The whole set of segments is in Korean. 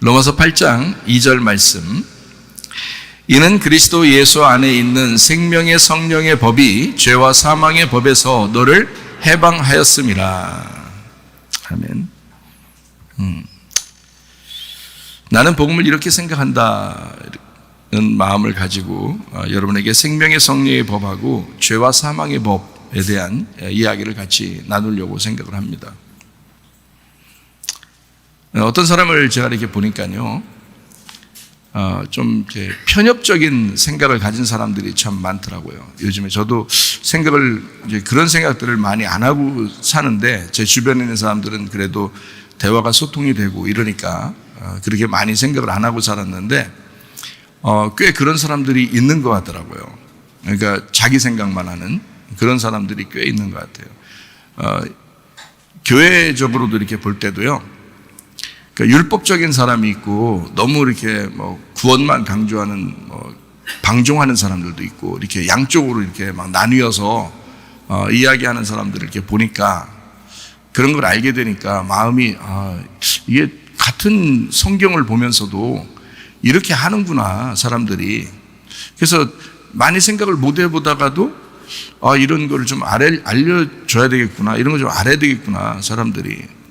로마서 8장 2절 말씀. 이는 그리스도 예수 안에 있는 생명의 성령의 법이 죄와 사망의 법에서 너를 해방하였음이라. 아멘. 나는 복음을 이렇게 생각한다는 마음을 가지고 여러분에게 생명의 성령의 법하고 죄와 사망의 법에 대한 이야기를 같이 나누려고 생각을 합니다. 어떤 사람을 제가 이렇게 보니까요, 좀 이렇게 편협적인 생각을 가진 사람들이 참 많더라고요. 요즘에 저도 그런 생각들을 많이 안 하고 사는데, 제 주변에 있는 사람들은 그래도 대화가 소통이 되고 이러니까 그렇게 많이 생각을 안 하고 살았는데, 꽤 그런 사람들이 있는 것 같더라고요. 그러니까 자기 생각만 하는 그런 사람들이 꽤 있는 것 같아요. 교회적으로도 이렇게 볼 때도요, 그러니까 율법적인 사람이 있고 너무 이렇게 구원만 강조하는 방종하는 사람들도 있고, 이렇게 양쪽으로 이렇게 막 나뉘어서 이야기하는 사람들을 이렇게 보니까, 그런 걸 알게 되니까 마음이 이게 같은 성경을 보면서도 이렇게 하는구나 사람들이. 그래서 많이 생각을 못 해보다가도 이런 거를 좀 알려줘야 되겠구나, 이런 거 좀 알아야 되겠구나 사람들이.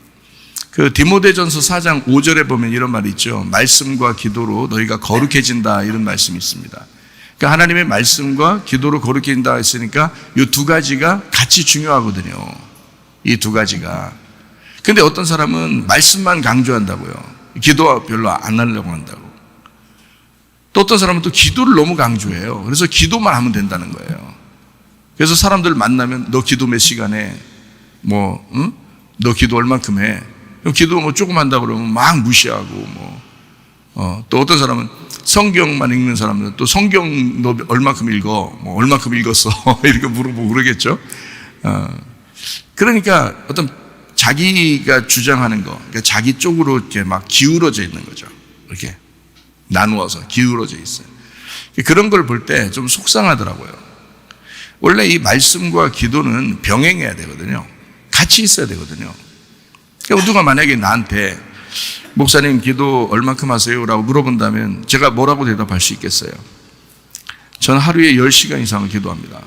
그 디모데전서 4장 5절에 보면 이런 말이 있죠. 말씀과 기도로 너희가 거룩해진다, 이런 말씀이 있습니다. 그러니까 하나님의 말씀과 기도로 거룩해진다 했으니까 이 두 가지가 같이 중요하거든요. 이 두 가지가. 근데 어떤 사람은 말씀만 강조한다고요. 기도 별로 안 하려고 한다고. 또 어떤 사람은 또 기도를 너무 강조해요. 그래서 기도만 하면 된다는 거예요. 그래서 사람들 만나면 너 기도 몇 시간에 너 기도 얼만큼 해? 기도 조금 한다고 그러면 막 무시하고 또 어떤 사람은 성경만 읽는 사람은 또 성경 너 얼만큼 읽어? 얼만큼 읽었어? 이렇게 물어보고 그러겠죠? 그러니까 어떤 자기가 주장하는 거, 그러니까 자기 쪽으로 이렇게 막 기울어져 있는 거죠. 이렇게 나누어서 기울어져 있어요. 그런 걸 볼 때 좀 속상하더라고요. 원래 이 말씀과 기도는 병행해야 되거든요. 같이 있어야 되거든요. 누가 만약에 나한테 목사님 기도 얼만큼 하세요? 라고 물어본다면 제가 뭐라고 대답할 수 있겠어요? 저는 하루에 10시간 이상을 기도합니다.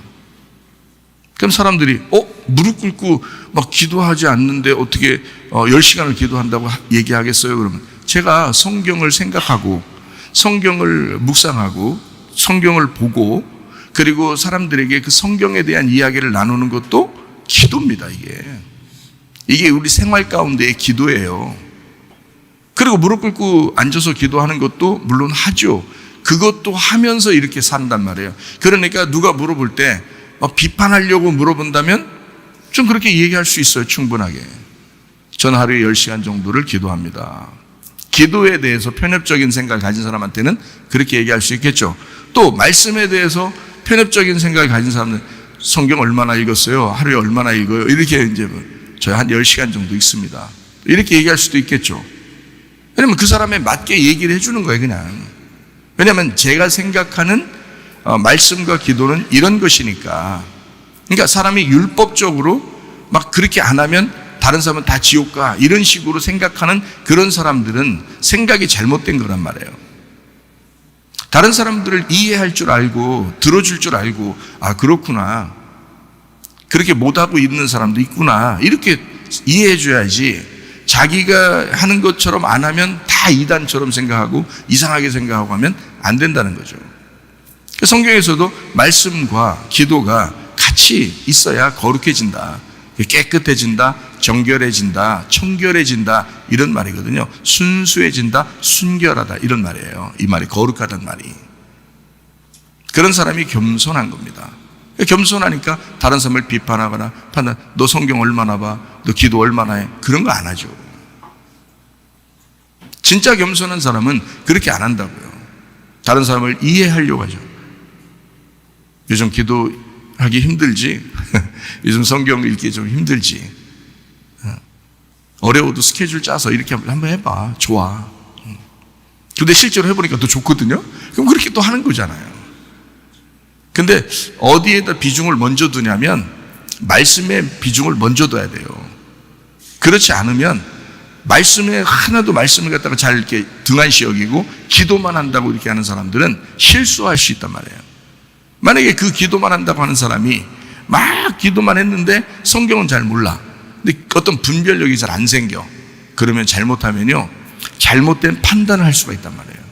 그럼 사람들이 무릎 꿇고 막 기도하지 않는데 어떻게 10시간을 기도한다고 얘기하겠어요? 그러면 제가 성경을 생각하고 성경을 묵상하고 성경을 보고, 그리고 사람들에게 그 성경에 대한 이야기를 나누는 것도 기도입니다. 이게 우리 생활 가운데의 기도예요. 그리고 무릎 꿇고 앉아서 기도하는 것도 물론 하죠. 그것도 하면서 이렇게 산단 말이에요. 그러니까 누가 물어볼 때 비판하려고 물어본다면 좀 그렇게 얘기할 수 있어요. 충분하게. 저는 하루에 10시간 정도를 기도합니다. 기도에 대해서 편협적인 생각을 가진 사람한테는 그렇게 얘기할 수 있겠죠. 또 말씀에 대해서 편협적인 생각을 가진 사람은 성경 얼마나 읽었어요? 하루에 얼마나 읽어요? 이렇게 이제 저희 한 10시간 정도 읽습니다. 이렇게 얘기할 수도 있겠죠. 왜냐면 그 사람에 맞게 얘기를 해주는 거예요, 그냥. 왜냐면 제가 생각하는 말씀과 기도는 이런 것이니까. 그러니까 사람이 율법적으로 막 그렇게 안 하면 다른 사람은 다 지옥 가, 이런 식으로 생각하는 그런 사람들은 생각이 잘못된 거란 말이에요. 다른 사람들을 이해할 줄 알고 들어줄 줄 알고, 그렇구나, 그렇게 못하고 있는 사람도 있구나, 이렇게 이해해 줘야지, 자기가 하는 것처럼 안 하면 다 이단처럼 생각하고 이상하게 생각하고 하면 안 된다는 거죠. 성경에서도 말씀과 기도가 같이 있어야 거룩해진다, 깨끗해진다, 정결해진다, 청결해진다, 이런 말이거든요. 순수해진다, 순결하다, 이런 말이에요. 이 말이 거룩하다는 말이. 그런 사람이 겸손한 겁니다. 겸손하니까 다른 사람을 비판하거나 너 성경 얼마나 봐? 너 기도 얼마나 해? 그런 거 안 하죠. 진짜 겸손한 사람은 그렇게 안 한다고요. 다른 사람을 이해하려고 하죠. 요즘 기도하기 힘들지? 요즘 성경 읽기 좀 힘들지? 어려워도 스케줄 짜서 이렇게 한번 해봐. 좋아. 근데 실제로 해보니까 또 좋거든요? 그럼 그렇게 또 하는 거잖아요. 근데 어디에다 비중을 먼저 두냐면 말씀에 비중을 먼저 둬야 돼요. 그렇지 않으면 말씀에 하나도 말씀을 갖다가 잘 이렇게 등한시 여기고 기도만 한다고 이렇게 하는 사람들은 실수할 수 있단 말이에요. 만약에 그 기도만 한다고 하는 사람이 막 기도만 했는데 성경은 잘 몰라. 근데 어떤 분별력이 잘 안 생겨. 그러면 잘못하면요, 잘못된 판단을 할 수가 있단 말이에요.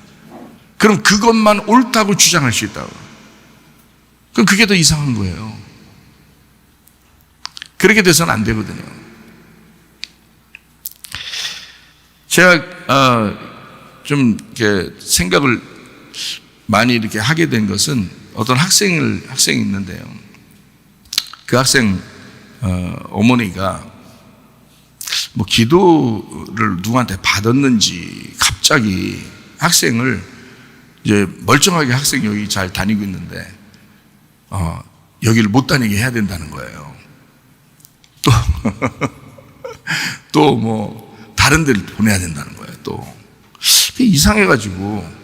그럼 그것만 옳다고 주장할 수 있다고. 그럼 그게 더 이상한 거예요. 그렇게 돼서는 안 되거든요. 제가 좀 이렇게 생각을 많이 이렇게 하게 된 것은 어떤 학생이 있는데요. 그 학생 어머니가 뭐 기도를 누구한테 받았는지 갑자기 학생을 이제 멀쩡하게 학생이 여기 잘 다니고 있는데 여기를 못 다니게 해야 된다는 거예요. 또 뭐 다른 데를 보내야 된다는 거예요. 또 이상해가지고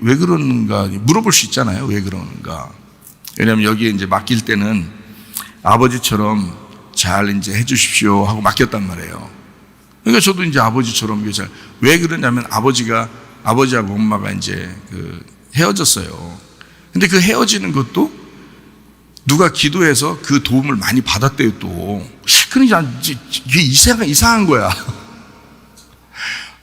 왜 그러는가 물어볼 수 있잖아요. 왜 그러는가? 왜냐하면 여기에 이제 맡길 때는 아버지처럼 잘 이제 해주십시오 하고 맡겼단 말이에요. 그러니까 저도 이제 아버지처럼 왜 그러냐면 아버지하고 엄마가 이제 헤어졌어요. 근데 그 헤어지는 것도 누가 기도해서 그 도움을 많이 받았대요. 또 그러니까 이게 이상한 거야.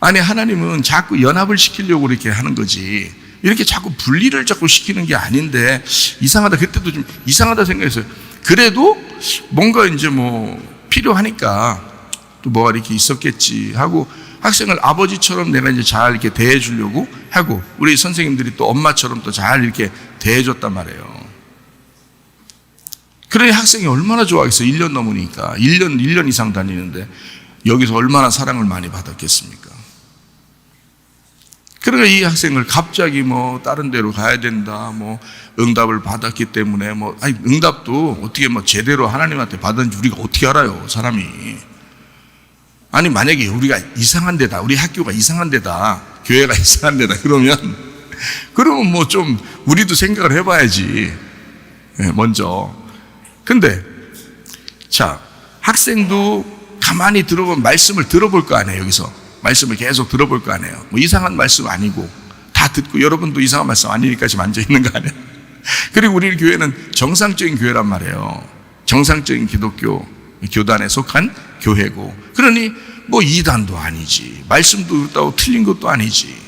아니, 하나님은 자꾸 연합을 시키려고 이렇게 하는 거지, 이렇게 자꾸 분리를 자꾸 시키는 게 아닌데 이상하다. 그때도 좀 이상하다 생각했어요. 그래도 뭔가 이제 뭐 필요하니까 또 뭐가 이렇게 있었겠지 하고 학생을 아버지처럼 내가 이제 잘 이렇게 대해주려고 하고, 우리 선생님들이 또 엄마처럼 또 잘 이렇게 대해줬단 말이에요. 그러니 학생이 얼마나 좋아하겠어요. 1년 넘으니까. 1년 이상 다니는데 여기서 얼마나 사랑을 많이 받았겠습니까? 그러니까 이 학생을 갑자기 뭐 다른 데로 가야 된다, 뭐 응답을 받았기 때문에 아니, 응답도 어떻게 뭐 제대로 하나님한테 받았는지 우리가 어떻게 알아요, 사람이. 아니, 만약에 우리가 이상한 데다, 우리 학교가 이상한 데다, 교회가 이상한 데다 그러면 뭐 좀 우리도 생각을 해봐야지, 먼저. 근데 자, 학생도 가만히 들어보면 말씀을 들어볼 거 아니에요. 여기서 말씀을 계속 들어볼 거 아니에요. 뭐 이상한 말씀 아니고 다 듣고, 여러분도 이상한 말씀 아니니까 지금 앉아 있는 거 아니에요. 그리고 우리 교회는 정상적인 교회란 말이에요. 정상적인 기독교 교단에 속한 교회고, 그러니 뭐 이단도 아니지, 말씀도 있다고 틀린 것도 아니지.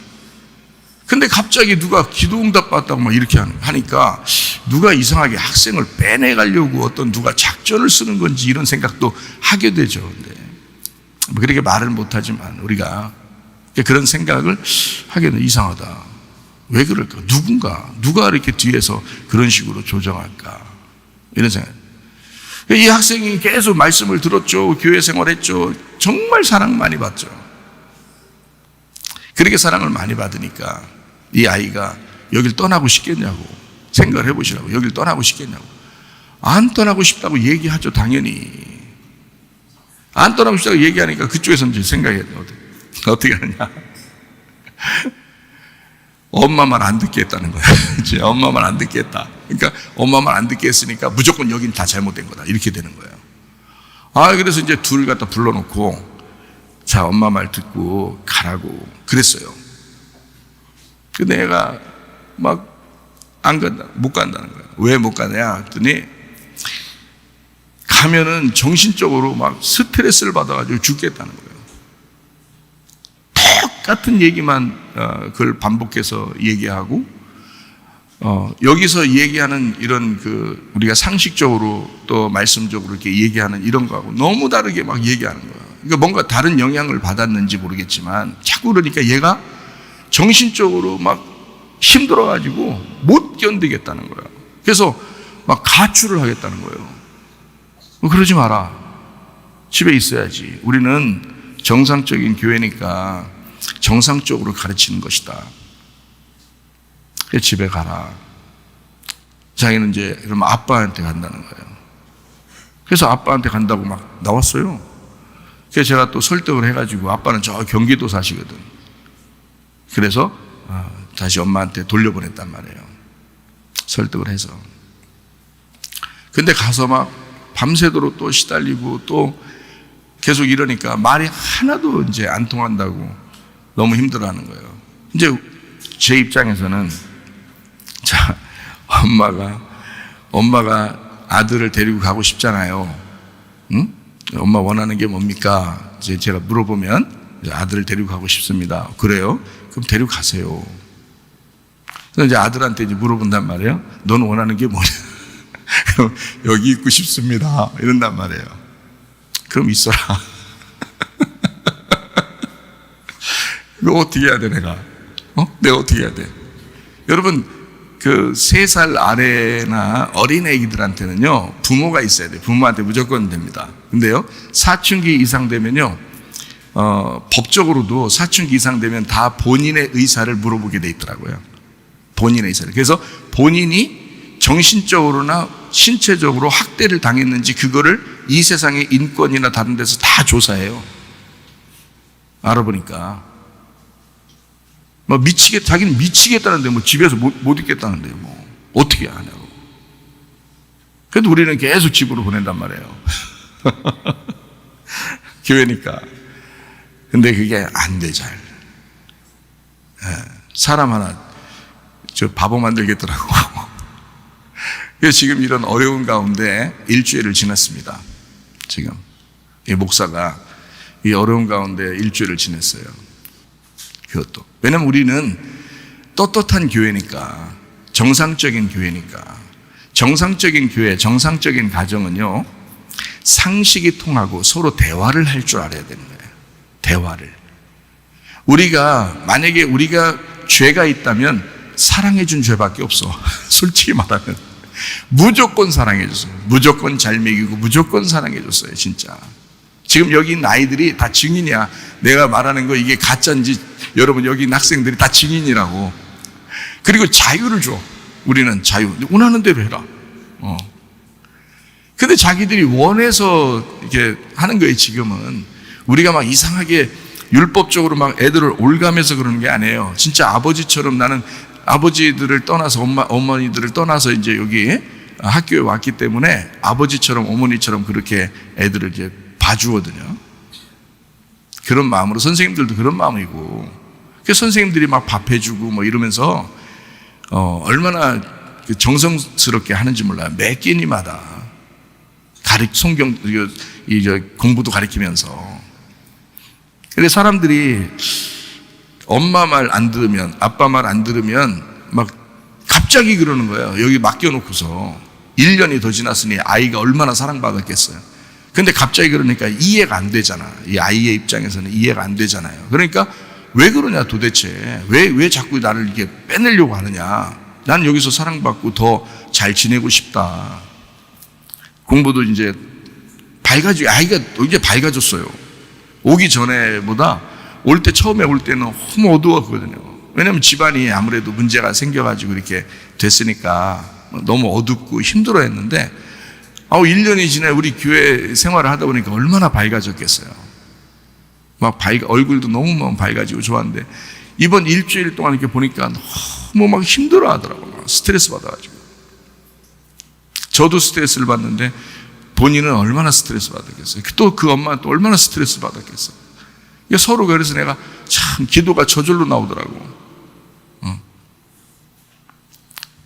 근데 갑자기 누가 기도응답 받다고 막 이렇게 하니까 누가 이상하게 학생을 빼내가려고 어떤 누가 작전을 쓰는 건지 이런 생각도 하게 되죠. 근데 뭐 그렇게 말을 못하지만 우리가 그런 생각을 하게 돼. 이상하다. 왜 그럴까? 누가 이렇게 뒤에서 그런 식으로 조정할까? 이런 생각. 이 학생이 계속 말씀을 들었죠. 교회 생활했죠. 정말 사랑 많이 받죠. 그렇게 사랑을 많이 받으니까 이 아이가 여길 떠나고 싶겠냐고 생각을 해보시라고. 여길 떠나고 싶겠냐고. 안 떠나고 싶다고 얘기하죠. 당연히 안 떠나고 싶다고 얘기하니까 그쪽에서 이제 생각해야 돼. 어떻게 하느냐. 엄마 말 안 듣게 했다는 거야. 이제 엄마 말 안 듣게 했다. 그러니까 엄마 말 안 듣게 했으니까 무조건 여긴 다 잘못된 거다. 이렇게 되는 거예요. 그래서 이제 둘 갖다 불러놓고, 자, 엄마 말 듣고 가라고 그랬어요. 근데 애가 막 안 간다, 못 간다는 거예요. 왜 못 가냐 했더니 가면은 정신적으로 막 스트레스를 받아가지고 죽겠다는 거예요. 똑같은 얘기만 그걸 반복해서 얘기하고, 여기서 얘기하는 이런 우리가 상식적으로 또 말씀적으로 이렇게 얘기하는 이런 거하고 너무 다르게 막 얘기하는 거예요. 그러니까 뭔가 다른 영향을 받았는지 모르겠지만 자꾸 그러니까 얘가 정신적으로 막 힘들어가지고 못 견디겠다는 거예요. 그래서 막 가출을 하겠다는 거예요. 그러지 마라. 집에 있어야지. 우리는 정상적인 교회니까 정상적으로 가르치는 것이다. 집에 가라. 자기는 이제 그러면 아빠한테 간다는 거예요. 그래서 아빠한테 간다고 막 나왔어요. 그래서 제가 또 설득을 해가지고, 아빠는 저 경기도 사시거든. 그래서 다시 엄마한테 돌려보냈단 말이에요. 설득을 해서. 근데 가서 막 밤새도록 또 시달리고 또 계속 이러니까 말이 하나도 이제 안 통한다고 너무 힘들어하는 거예요. 이제 제 입장에서는 자, 엄마가 아들을 데리고 가고 싶잖아요. 응? 엄마 원하는 게 뭡니까? 이제 제가 물어보면 아들을 데리고 가고 싶습니다. 그래요? 그럼 데리고 가세요. 그래서 이제 아들한테 이제 물어본단 말이에요. 너는 원하는 게 뭐냐? 그럼 여기 있고 싶습니다. 이런단 말이에요. 그럼 있어라. 이거 어떻게 해야 돼, 내가? 내가 어떻게 해야 돼? 여러분, 그 3살 아래나 어린 애기들한테는요, 부모가 있어야 돼요. 부모한테 무조건 됩니다. 근데요, 사춘기 이상 되면요, 법적으로도 사춘기 이상 되면 다 본인의 의사를 물어보게 돼 있더라고요. 본인의 의사를. 그래서 본인이 정신적으로나 신체적으로 학대를 당했는지 그거를 이 세상의 인권이나 다른 데서 다 조사해요. 알아보니까. 자기는 미치겠다는데, 집에서 못 있겠다는데, 어떻게 하냐고. 그래도 우리는 계속 집으로 보낸단 말이에요. 교회니까. 근데 그게 안 돼, 잘. 사람 하나, 바보 만들겠더라고. 그래서 지금 이런 어려운 가운데 일주일을 지났습니다. 지금. 이 목사가 이 어려운 가운데 일주일을 지냈어요. 그것도. 왜냐면 우리는 떳떳한 교회니까, 정상적인 교회니까. 정상적인 교회, 정상적인 가정은요, 상식이 통하고 서로 대화를 할 줄 알아야 되는 거예요. 대화를. 만약에 우리가 죄가 있다면 사랑해 준 죄밖에 없어. 솔직히 말하면. 무조건 사랑해 줬어요. 무조건 잘 먹이고 무조건 사랑해 줬어요, 진짜. 지금 여기 있는 아이들이 다 증인이야. 내가 말하는 거 이게 가짜인지 여러분 여기 있는 학생들이 다 증인이라고. 그리고 자유를 줘. 우리는 자유. 원하는 대로 해라. 근데 자기들이 원해서 이렇게 하는 거예요, 지금은. 우리가 막 이상하게 율법적으로 막 애들을 올가면서 그러는 게 아니에요. 진짜 아버지처럼 나는 아버지들을 떠나서 어머니들을 떠나서 이제 여기 학교에 왔기 때문에 아버지처럼 어머니처럼 그렇게 애들을 이제 봐주거든요. 그런 마음으로 선생님들도 그런 마음이고, 그래서 선생님들이 막 밥 해주고 이러면서 얼마나 정성스럽게 하는지 몰라요. 매 끼니마다 성경 공부도 가르치면서. 근데 사람들이 엄마 말 안 들으면, 아빠 말 안 들으면 막 갑자기 그러는 거예요. 여기 맡겨놓고서 1년이 더 지났으니 아이가 얼마나 사랑받았겠어요. 근데 갑자기 그러니까 이해가 안 되잖아. 이 아이의 입장에서는 이해가 안 되잖아요. 그러니까 왜 그러냐 도대체. 왜 자꾸 나를 이렇게 빼내려고 하느냐. 난 여기서 사랑받고 더 잘 지내고 싶다. 공부도 이제 아이가 이제 밝아졌어요. 오기 전에보다 처음에 올 때는 너무 어두웠거든요. 왜냐하면 집안이 아무래도 문제가 생겨가지고 이렇게 됐으니까 너무 어둡고 힘들어 했는데 1년이 지나 우리 교회 생활을 하다 보니까 얼마나 밝아졌겠어요. 얼굴도 너무 밝아지고 좋았는데 이번 일주일 동안 이렇게 보니까 너무 막 힘들어 하더라고요. 스트레스 받아가지고. 저도 스트레스를 받는데 본인은 얼마나 스트레스 받았겠어요. 또 그 엄마는 또 얼마나 스트레스 받았겠어요. 서로. 그래서 내가 참 기도가 저절로 나오더라고.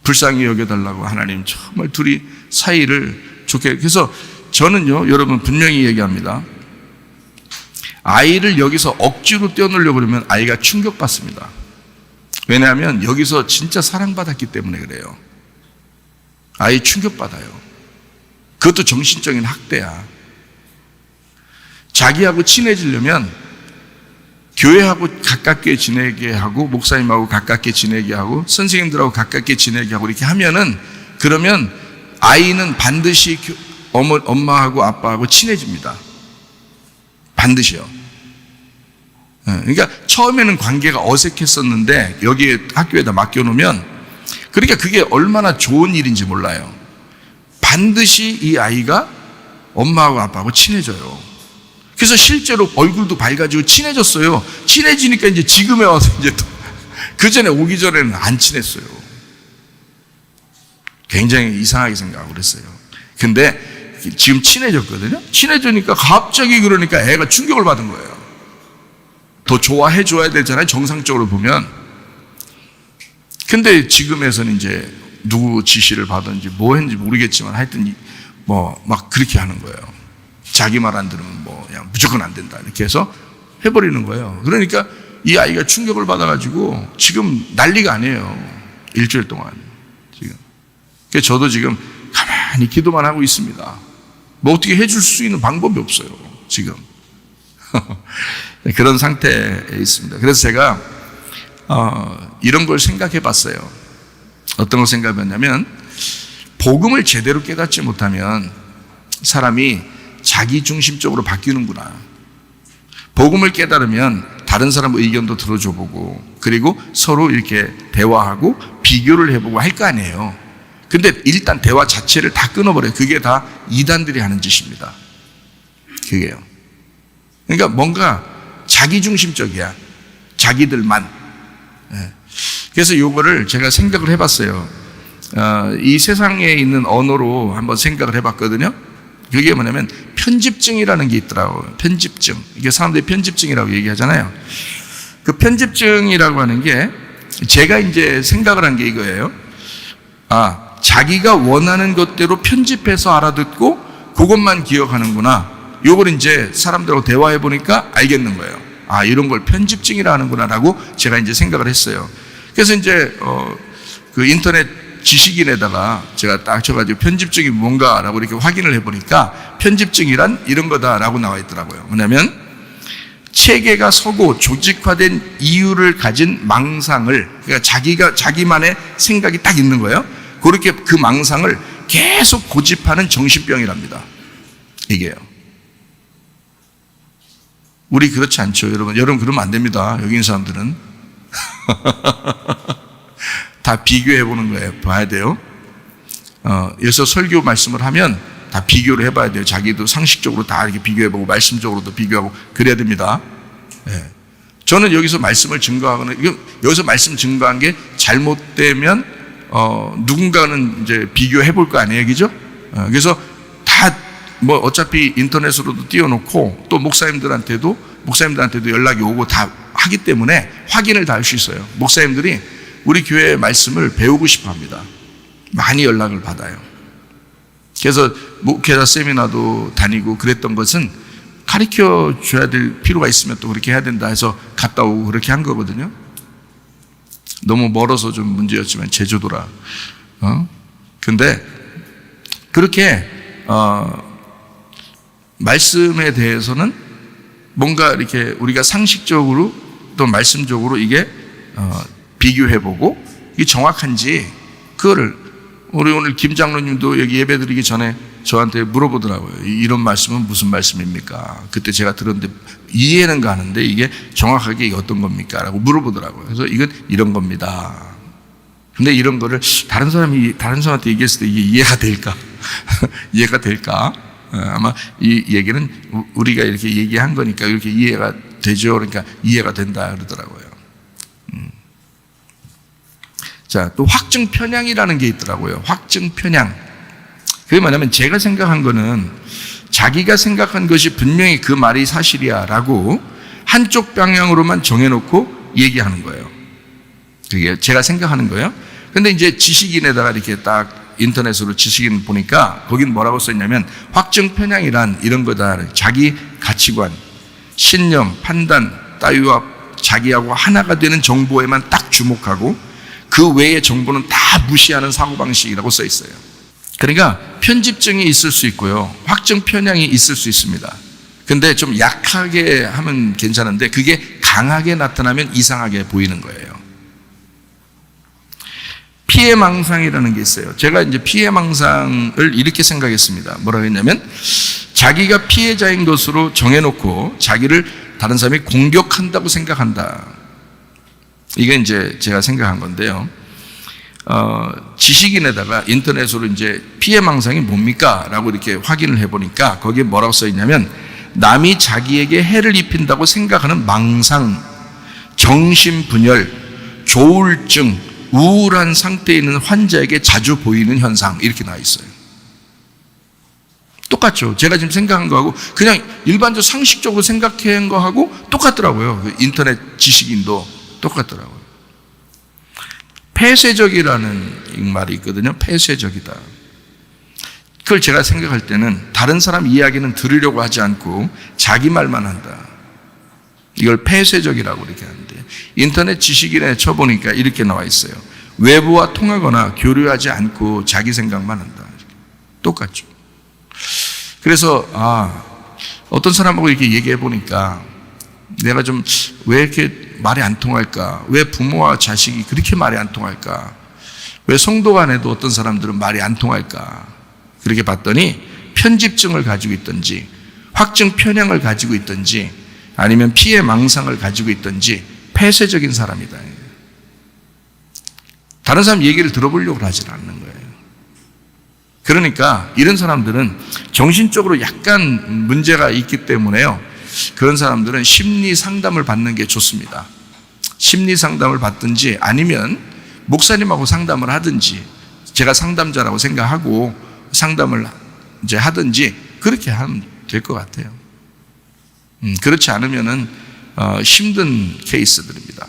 불쌍히 여겨달라고 하나님 정말 둘이 사이를 좋게. 그래서 저는요, 여러분 분명히 얘기합니다. 아이를 여기서 억지로 떼어놓으려고 그러면 아이가 충격받습니다. 왜냐하면 여기서 진짜 사랑받았기 때문에 그래요. 아이 충격받아요. 그것도 정신적인 학대야. 자기하고 친해지려면 교회하고 가깝게 지내게 하고, 목사님하고 가깝게 지내게 하고, 선생님들하고 가깝게 지내게 하고 이렇게 하면은, 그러면 아이는 반드시 엄마하고 아빠하고 친해집니다. 반드시요. 그러니까 처음에는 관계가 어색했었는데 여기에 학교에다 맡겨놓으면, 그러니까 그게 얼마나 좋은 일인지 몰라요. 반드시 이 아이가 엄마하고 아빠하고 친해져요. 그래서 실제로 얼굴도 밝아지고 친해졌어요. 친해지니까 이제 지금에 와서 이제 또, 그 전에 오기 전에는 안 친했어요. 굉장히 이상하게 생각하고 그랬어요. 근데 지금 친해졌거든요. 친해지니까 갑자기 그러니까 애가 충격을 받은 거예요. 더 좋아해 줘야 되잖아요, 정상적으로 보면. 근데 지금에서는 이제 누구 지시를 받았는지 뭐 했는지 모르겠지만 하여튼 뭐 막 그렇게 하는 거예요. 자기 말 안 들으면 뭐 그냥 무조건 안 된다 이렇게 해서 해버리는 거예요. 그러니까 이 아이가 충격을 받아가지고 지금 난리가 아니에요. 일주일 동안 지금. 그래서 저도 지금 가만히 기도만 하고 있습니다. 뭐 어떻게 해줄 수 있는 방법이 없어요 지금. 그런 상태에 있습니다. 그래서 제가 이런 걸 생각해 봤어요. 어떤 걸 생각했냐면 복음을 제대로 깨닫지 못하면 사람이 자기중심적으로 바뀌는구나. 복음을 깨달으면 다른 사람 의견도 들어줘 보고 그리고 서로 이렇게 대화하고 비교를 해보고 할 거 아니에요. 근데 일단 대화 자체를 다 끊어버려요. 그게 다 이단들이 하는 짓입니다. 그게요. 그러니까 뭔가 자기중심적이야. 자기들만. 그래서 요거를 제가 생각을 해봤어요. 이 세상에 있는 언어로 한번 생각을 해봤거든요. 그게 뭐냐면 편집증이라는 게 있더라고요. 편집증. 이게 사람들이 편집증이라고 얘기하잖아요. 그 편집증이라고 하는 게 제가 이제 생각을 한 게 이거예요. 자기가 원하는 것대로 편집해서 알아듣고 그것만 기억하는구나. 요걸 이제 사람들하고 대화해 보니까 알겠는 거예요. 이런 걸 편집증이라 하는구나라고 제가 이제 생각을 했어요. 그래서 이제 그 인터넷 지식인에다가 제가 딱 쳐가지고 편집증이 뭔가라고 이렇게 확인을 해보니까 편집증이란 이런 거다라고 나와 있더라고요. 뭐냐면 체계가 서고 조직화된 이유를 가진 망상을, 그러니까 자기만의 생각이 딱 있는 거예요. 그렇게 그 망상을 계속 고집하는 정신병이랍니다. 이게요. 우리 그렇지 않죠, 여러분. 여러분 그러면 안 됩니다. 여기 있는 사람들은. 다 비교해보는 거예요. 봐야 돼요. 여기서 설교 말씀을 하면 다 비교를 해봐야 돼요. 자기도 상식적으로 다 이렇게 비교해보고 말씀적으로도 비교하고 그래야 됩니다. 네. 저는 여기서 말씀을 증거하거나 여기서 말씀 증거한 게 잘못되면 누군가는 이제 비교해볼 거 아니에요, 그죠? 그래서 다 뭐 어차피 인터넷으로도 띄워놓고 또 목사님들한테도 연락이 오고 다 하기 때문에 확인을 다 할 수 있어요. 목사님들이 우리 교회의 말씀을 배우고 싶어 합니다. 많이 연락을 받아요. 그래서 목회자 세미나도 다니고 그랬던 것은 가르쳐 줘야 될 필요가 있으면 또 그렇게 해야 된다 해서 갔다 오고 그렇게 한 거거든요. 너무 멀어서 좀 문제였지만 제주도라. 근데 그렇게 말씀에 대해서는 뭔가 이렇게 우리가 상식적으로 또 말씀적으로 이게 비교해보고 이게 정확한지 그거를 우리 오늘 김 장로님도 여기 예배드리기 전에 저한테 물어보더라고요. 이런 말씀은 무슨 말씀입니까? 그때 제가 들었는데 이해는 가는데 이게 정확하게 이게 어떤 겁니까? 라고 물어보더라고요. 그래서 이건 이런 겁니다. 근데 이런 거를 다른 사람한테 얘기했을 때 이게 이해가 될까? 이해가 될까? 아마 이 얘기는 우리가 이렇게 얘기한 거니까 이렇게 이해가 되죠. 그러니까 이해가 된다 그러더라고요. 자, 또 확증 편향이라는 게 있더라고요. 확증 편향. 그게 뭐냐면 제가 생각한 거는 자기가 생각한 것이 분명히 그 말이 사실이야 라고 한쪽 방향으로만 정해놓고 얘기하는 거예요. 그게 제가 생각하는 거예요. 근데 이제 지식인에다가 이렇게 딱 인터넷으로 지식인 보니까 거긴 뭐라고 써있냐면 확증 편향이란 이런 거다. 자기 가치관, 신념, 판단 따위와 자기하고 하나가 되는 정보에만 딱 주목하고 그 외의 정보는 다 무시하는 사고방식이라고 써 있어요. 그러니까 편집증이 있을 수 있고요. 확증 편향이 있을 수 있습니다. 근데 좀 약하게 하면 괜찮은데 그게 강하게 나타나면 이상하게 보이는 거예요. 피해망상이라는 게 있어요. 제가 이제 피해망상을 이렇게 생각했습니다. 뭐라고 했냐면 자기가 피해자인 것으로 정해놓고 자기를 다른 사람이 공격한다고 생각한다. 이게 이제 제가 생각한 건데요. 지식인에다가 인터넷으로 이제 피해망상이 뭡니까? 라고 이렇게 확인을 해보니까 거기에 뭐라고 써있냐면 남이 자기에게 해를 입힌다고 생각하는 망상, 정신분열, 조울증, 우울한 상태에 있는 환자에게 자주 보이는 현상 이렇게 나와 있어요. 똑같죠. 제가 지금 생각한 거하고 그냥 일반적 상식적으로 생각한 거하고 똑같더라고요. 그 인터넷 지식인도 똑같더라고요. 폐쇄적이라는 말이 있거든요. 폐쇄적이다. 그걸 제가 생각할 때는 다른 사람 이야기는 들으려고 하지 않고 자기 말만 한다. 이걸 폐쇄적이라고 이렇게 하는데, 인터넷 지식인에 쳐보니까 이렇게 나와 있어요. 외부와 통하거나 교류하지 않고 자기 생각만 한다. 똑같죠. 그래서 어떤 사람하고 이렇게 얘기해 보니까 내가 좀 왜 이렇게 말이 안 통할까? 왜 부모와 자식이 그렇게 말이 안 통할까? 왜 성도 간에도 어떤 사람들은 말이 안 통할까? 그렇게 봤더니 편집증을 가지고 있든지 확증 편향을 가지고 있든지 아니면 피해 망상을 가지고 있든지 폐쇄적인 사람이다. 다른 사람 얘기를 들어보려고 하지 않는 거예요. 그러니까 이런 사람들은 정신적으로 약간 문제가 있기 때문에요. 그런 사람들은 심리 상담을 받는 게 좋습니다. 심리 상담을 받든지 아니면 목사님하고 상담을 하든지, 제가 상담자라고 생각하고 상담을 이제 하든지 그렇게 하면 될 것 같아요. 그렇지 않으면은 힘든 케이스들입니다.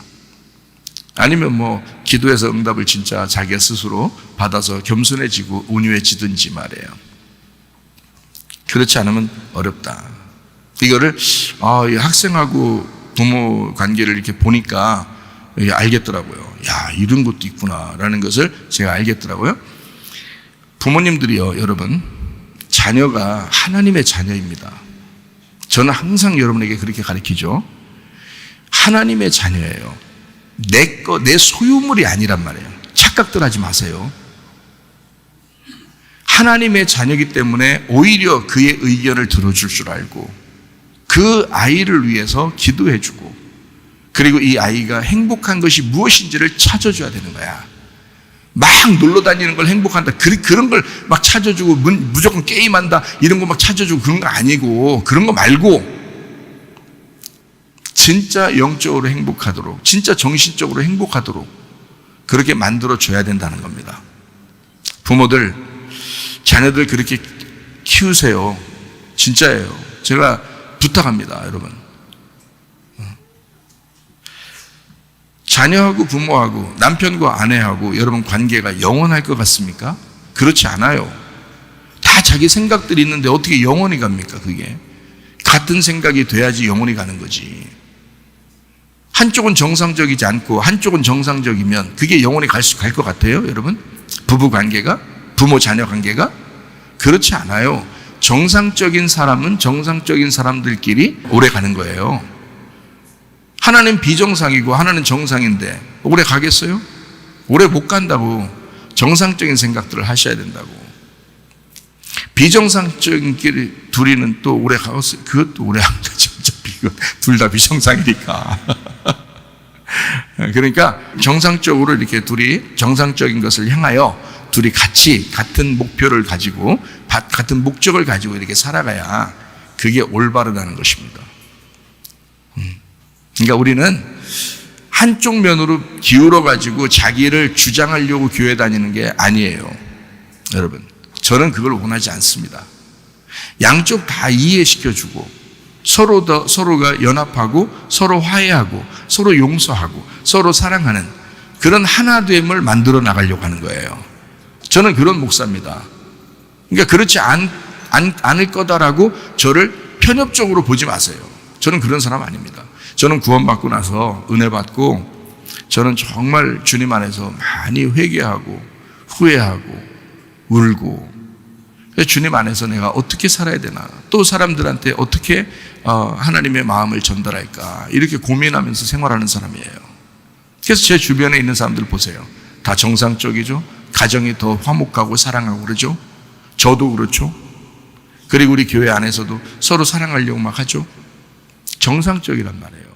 아니면 뭐 기도해서 응답을 진짜 자기가 스스로 받아서 겸손해지고 온유해지든지 말이에요. 그렇지 않으면 어렵다. 이거를 학생하고 부모 관계를 이렇게 보니까 알겠더라고요. 야, 이런 것도 있구나라는 것을 제가 알겠더라고요. 부모님들이요, 여러분, 자녀가 하나님의 자녀입니다. 저는 항상 여러분에게 그렇게 가르치죠. 하나님의 자녀예요. 내 소유물이 아니란 말이에요. 착각들 하지 마세요. 하나님의 자녀이기 때문에 오히려 그의 의견을 들어줄 줄 알고 그 아이를 위해서 기도해주고, 그리고 이 아이가 행복한 것이 무엇인지를 찾아줘야 되는 거야. 막 놀러 다니는 걸 행복한다, 그런 걸 막 찾아주고 무조건 게임한다 이런 거 막 찾아주고 그런 거 아니고, 그런 거 말고 진짜 영적으로 행복하도록, 진짜 정신적으로 행복하도록 그렇게 만들어줘야 된다는 겁니다. 부모들, 자녀들 그렇게 키우세요. 진짜예요. 제가 부탁합니다, 여러분. 자녀하고 부모하고 남편과 아내하고 여러분 관계가 영원할 것 같습니까? 그렇지 않아요. 다 자기 생각들이 있는데 어떻게 영원히 갑니까? 그게 같은 생각이 돼야지 영원히 가는 거지. 한쪽은 정상적이지 않고 한쪽은 정상적이면 그게 영원히 갈 것 같아요, 여러분? 부부 관계가? 부모 자녀 관계가? 그렇지 않아요. 정상적인 사람은 정상적인 사람들끼리 오래 가는 거예요. 하나는 비정상이고 하나는 정상인데 오래 가겠어요? 오래 못 간다고. 정상적인 생각들을 하셔야 된다고. 비정상적인 끼리 둘이는 또 오래 가겠어요? 그것도 오래 안 가죠. 둘 다 비정상이니까. 그러니까 정상적으로 이렇게 둘이 정상적인 것을 향하여 둘이 같이 같은 목표를 가지고 같은 목적을 가지고 이렇게 살아가야 그게 올바르다는 것입니다. 그러니까 우리는 한쪽 면으로 기울어 가지고 자기를 주장하려고 교회 다니는 게 아니에요. 여러분, 저는 그걸 원하지 않습니다. 양쪽 다 이해시켜주고 서로가 연합하고 서로 화해하고 서로 용서하고 서로 사랑하는 그런 하나됨을 만들어 나가려고 하는 거예요. 저는 그런 목사입니다. 그러니까 그렇지 않을 거다라고 저를 편협적으로 보지 마세요. 저는 그런 사람 아닙니다. 저는 구원받고 나서 은혜 받고 저는 정말 주님 안에서 많이 회개하고 후회하고 울고, 주님 안에서 내가 어떻게 살아야 되나, 또 사람들한테 어떻게 하나님의 마음을 전달할까, 이렇게 고민하면서 생활하는 사람이에요. 그래서 제 주변에 있는 사람들 보세요. 다 정상적이죠. 가정이 더 화목하고 사랑하고 그러죠. 저도 그렇죠. 그리고 우리 교회 안에서도 서로 사랑하려고 막 하죠. 정상적이란 말이에요.